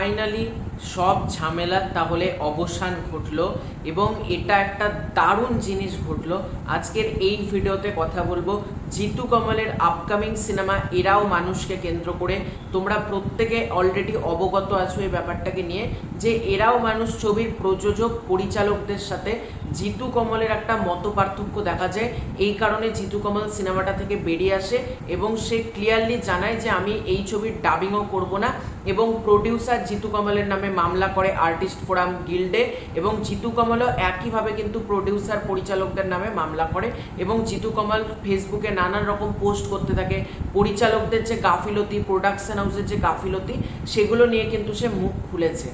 Finally সব ঝামেলার তাহলে অবসান ঘটলো এবং এটা একটা দারুণ জিনিস ঘটলো। আজকের এই ভিডিওতে কথা বলবো জিতু কমলের আপকামিং সিনেমা এরাও মানুষকে কেন্দ্র করে। তোমরা প্রত্যেকে অলরেডি অবগত আছো এই ব্যাপারটাকে নিয়ে যে এরাও মানুষ ছবির প্রযোজক পরিচালকদের সাথে জিতু কমলের একটা মত পার্থক্য দেখা যায়। এই কারণে জিতু কমল সিনেমাটা থেকে বেরিয়ে আসে এবং সে ক্লিয়ারলি জানায় যে আমি এই ছবির ডাবিংও করব না এবং প্রডিউসার জিতু কমলের নামে মামলা করে আর্টিস্ট ফোরাম গিল্ডে এবং জিতু কমলও একইভাবে কিন্তু প্রডিউসার পরিচালকদের নামে মামলা করে এবং জিতু কমল ফেসবুকে নানান রকম পোস্ট করতে থাকে পরিচালকদের যে গাফিলতি, প্রোডাকশন হাউসের যে গাফিলতি, সেগুলো নিয়ে কিন্তু সে মুখ খুলেছে।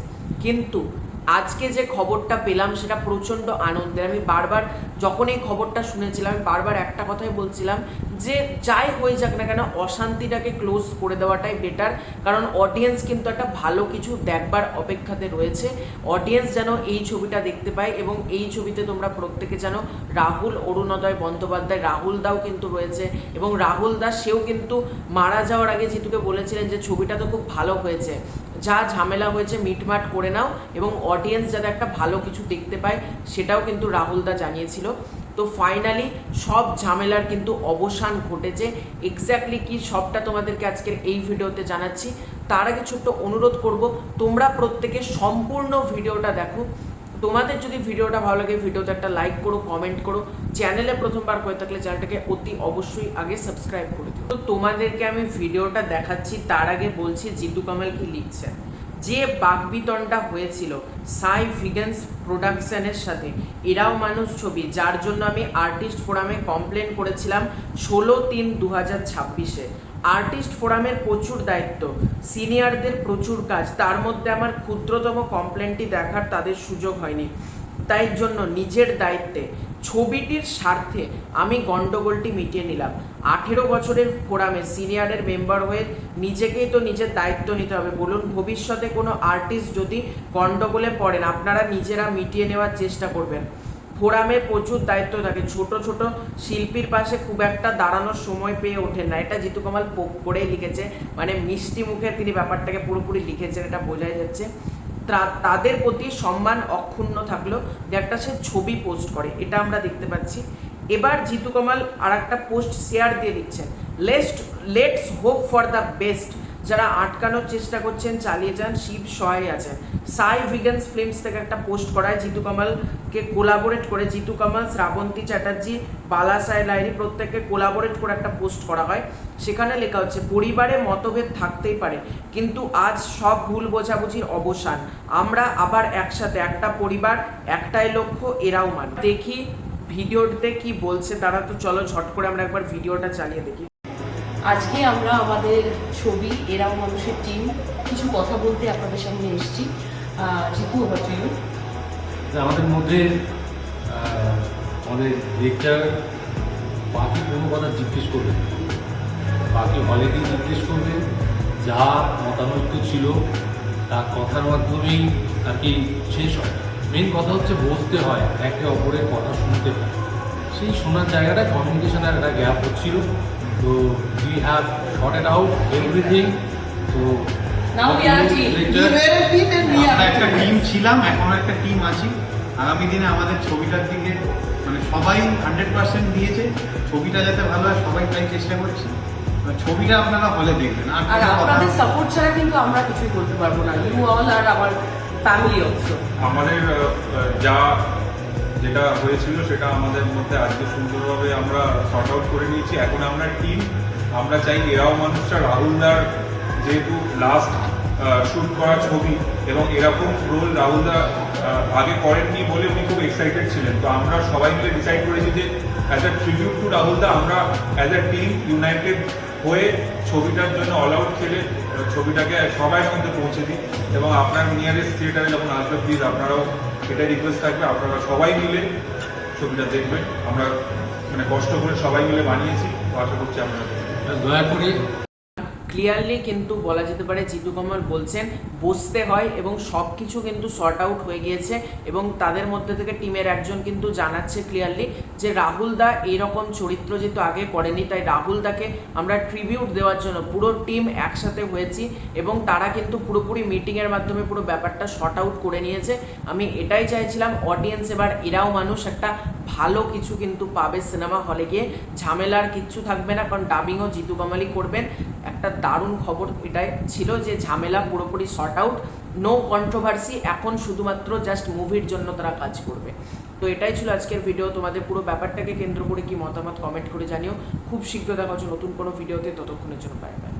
কিন্তু আজকে যে খবরটা পেলাম সেটা প্রচণ্ড আনন্দের। আমি বারবার যখন এই খবরটা শুনেছিলাম আমি বারবার একটা কথাই বলছিলাম যে যাই হয়ে যাক না কেন অশান্তিটাকে ক্লোজ করে দেওয়াটাই বেটার, কারণ অডিয়েন্স কিন্তু একটা ভালো কিছু দেখবার অপেক্ষাতে রয়েছে। অডিয়েন্স যেন এই ছবিটা দেখতে পায় এবং এই ছবিতে তোমরা প্রত্যেকে জানো রাহুল অরুণোদয় বন্দ্যোপাধ্যায়, রাহুল দাও কিন্তু রয়েছে এবং রাহুল দা সেও কিন্তু মারা যাওয়ার আগে জিতুকে বলেছিলেন যে ছবিটা তো খুব ভালো হয়েছে, যা ঝামেলা হয়েছে মিটমাট করে নাও এবং অডিয়েন্স যাতে একটা ভালো কিছু দেখতে পায় সেটাও কিন্তু রাহুল দা জানিয়েছিল। তো ফাইনালি সব ঝামেলার কিন্তু অবসান ঘটেছে। এক্স্যাক্টলি কি সবটা তোমাদেরকে আজকের এই ভিডিওতে জানাচ্ছি। তার আগে ছোট্ট অনুরোধ করব তোমরা প্রত্যেকে সম্পূর্ণ ভিডিওটা দেখো। তোমাদের যদি ভিডিওটা ভালো লাগে ভিডিওতে একটা লাইক করো, কমেন্ট করো, চ্যানেলে প্রথমবার হয়ে থাকলে চ্যানেলটাকে অতি অবশ্যই আগে সাবস্ক্রাইব করে দিও। তো তোমাদেরকে আমি ভিডিওটা দেখাচ্ছি, তার আগে বলছি জিতু কমল কি লিখছে। যে বাকবিতণ্ডা হয়েছিল সাই ভিগেন্স প্রোডাকশনের সাথে এরাও মানুষ ছবি, যার জন্য আমি আর্টিস্ট ফোরামে কমপ্লেন করেছিলাম 16/3/2026-এ। আর্টিস্ট ফোরামের প্রচুর দায়িত্ব, সিনিয়রদের প্রচুর কাজ, তার মধ্যে আমার ক্ষুদ্রতম কমপ্লেনটি দেখার তাদের সুযোগ হয়নি। তাই জন্য নিজের দায়িত্বে ছবিটির স্বার্থে আমি গন্ডগোলটি মিটিয়ে নিলাম। 18 বছরের ফোরামে সিনিয়রের মেম্বার হয়ে নিজেকেই তো নিজের দায়িত্ব নিতে হবে। বলুন, ভবিষ্যতে কোনো আর্টিস্ট যদি গন্ডগোলে পড়েন আপনারা নিজেরা মিটিয়ে নেওয়ার চেষ্টা করবেন। ফোরামে প্রচুর দায়িত্ব থাকে, ছোট ছোট শিল্পীর পাশে খুব একটা দাঁড়ানোর সময় পেয়ে ওঠেন না। এটা জিতু কমল পোক করেই লিখেছে, মানে মিষ্টি মুখে তিনি ব্যাপারটাকে পুরোপুরি লিখেছেন, এটা বোঝাই যাচ্ছে। তাদের প্রতি সম্মান অক্ষুণ্ণ থাকলো যে একটা সে ছবি পোস্ট করে, এটা আমরা দেখতে পাচ্ছি। এবার জিতু কমল আর একটা পোস্ট শেয়ার দিয়ে দিচ্ছেন, let's hope for the best. যারা আটকানোর চেষ্টা করছেন চালিয়ে যান, শিব সহায় আছেন। সাই ভিগেন্স ফিল্মস থেকে একটা পোস্ট করা হয় জিতু কমলকে কোলাবোরেট করে, জিতু কমল, শ্রাবন্তী চ্যাটার্জি, বালাসায় লাইরি প্রত্যেককে কোলাবোরেট করে একটা পোস্ট করা হয়। সেখানে লেখা হচ্ছে পরিবারে মতভেদ থাকতেই পারে কিন্তু আজ সব ভুল বোঝাবুঝির অবসান, আমরা আবার একসাথে, একটা পরিবার, একটাই লক্ষ্য, এরাও মানুষ। দেখি ভিডিওতে কি বলছে তারা। তো চলো ঝট করে আমরা একবার ভিডিওটা চালিয়ে দেখি। আজকে আমরা আমাদের ছবি এরাও মানুষের টিম কিছু কথা বলতে আপনাদের সামনে এসেছি। Jitu, over to you. আমাদের মধ্যে আমাদের ডিরেক্টর বাকি কোনো কথা জিজ্ঞেস করবেন, বাকি হলে গিয়ে জিজ্ঞেস করবেন, যা মতামত ছিল তার কথার মাধ্যমেই আর কি শেষ হয়। মেন কথা হচ্ছে বসতে হয়, একে অপরের কথা শুনতে হয়, সেই শোনার জায়গাটা কমিউনিকেশনের একটা গ্যাপ হচ্ছিল। তো we have sorted out everything. So now we are a team. আমরা একটা টিম ছিলাম, এখন একটা টিম আছি। আগামী দিনে আমাদের ছবিটার দিকে মানে সবাই 100% দিয়েছে, ছবিটা যাতে ভালো হয় সবাই তাই চেষ্টা করছি। ছবিটা আপনারা হলে দেখবেন, আর আপনাদের সাপোর্ট ছাড়া কিন্তু আমরা কিছুই করতে পারবো না। You all are our family also. আমাদের যেটা হয়েছিল সেটা আমাদের মধ্যে আজকে সুন্দরভাবে আমরা সর্ট আউট করে নিয়েছি। এখন আমরা টিম, আমরা চাই এরাও মানুষটা রাহুলদার যেহেতু লাস্ট শ্যুট করা ছবি এবং এরকম রোল রাহুলদা আগে করেননি বলে উনি খুব এক্সাইটেড ছিলেন। তো আমরা সবাই মিলে ডিসাইড করেছি যে অ্যাজ আ ট্রিবিউট টু রাহুলদা আমরা অ্যাজ আ টিম ইউনাইটেড হয়ে ছবিটার জন্য অল আউট খেলে ছবিটাকে সবার মধ্যে পৌঁছে দিই। এবং আপনার নিয়ারেস্ট থিয়েটারে যখন আসবে প্লিজ আপনারাও এটা রিকোয়েস্ট থাকবে আপনারা সবাই মিলে ছবিটা দেখবেন। আমরা মানে কষ্ট করে সবাই মিলে বানিয়েছি, তো আশা করছি আপনারা দয়া করে ক্লিয়ারলি কিন্তু বলা যেতে পারে জিতু কমল বলছেন বসতে হয় এবং সব কিছু কিন্তু সর্ট আউট হয়ে গিয়েছে এবং তাদের মধ্যে থেকে টিমের একজন কিন্তু জানাচ্ছে ক্লিয়ারলি যে রাহুল দা এরকম চরিত্র যেহেতু আগে করেনি, তাই রাহুল দাকে আমরা ট্রিবিউট দেওয়ার জন্য পুরো টিম একসাথে হয়েছি এবং তারা কিন্তু পুরোপুরি মিটিংয়ের মাধ্যমে পুরো ব্যাপারটা শর্ট আউট করে নিয়েছে। আমি এটাই চাইছিলাম অডিয়েন্স এবার এরাও মানুষ একটা ভালো কিছু কিন্তু পাবে সিনেমা হলে গিয়ে, ঝামেলার কিচ্ছু থাকবে না, কারণ ডাবিংও জিতু কামালি করবেন। একটা দারুণ খবর এটাই ছিল যে ঝামেলা পুরোপুরি শর্ট আউট, নো কন্ট্রোভার্সি, এখন শুধুমাত্র জাস্ট মুভির জন্য তারা কাজ করবে। তো এটাই ছিল আজকের ভিডিও। তোমাদের পুরো ব্যাপারটাকে কেন্দ্র করে কি মতামত কমেন্ট করে জানিও। খুব শীঘ্র দেখা হচ্ছে নতুন কোনো ভিডিওতে, ততক্ষণের জন্য বাই বাই।